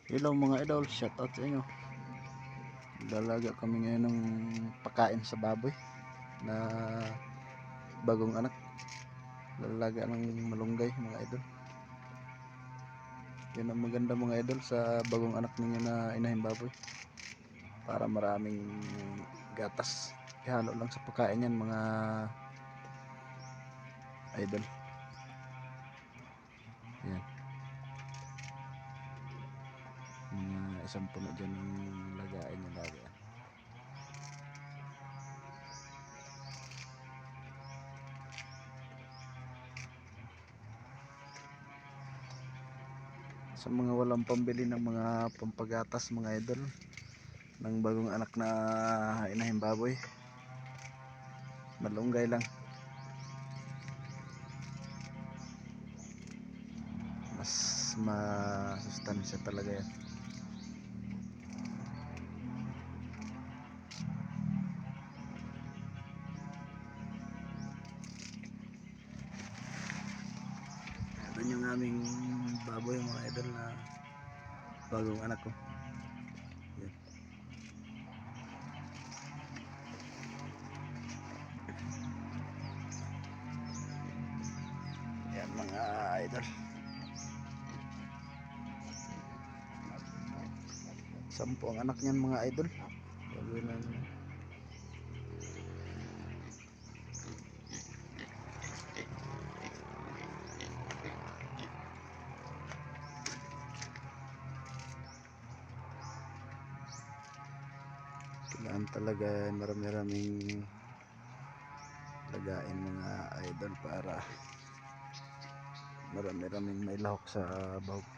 Hello mga idol, shoutout sa inyo. Lalaga kami ngayon ng pakain sa baboy na bagong anak. Lalaga ng malunggay mga idol. Yun ang maganda mga idol sa bagong anak ninyo na inahing baboy. Para maraming gatas. Ihalo lang sa pagkain yan mga idol. Yan. Mga isang puno dyan ang lagain nyo lagi. Sa mga walang pambili ng mga pampagatas mga idol ng bagong anak na inahing baboy, malunggay lang, mas masustansya talaga yan. Doon yung aming baboy mga idol na bagong anak ko. Yan. Yan mga idol. 10 ang anak niyan mga idol. Baboy na kailangan talaga marami-raming lagain mga idol para marami-raming may lahok sa bahog.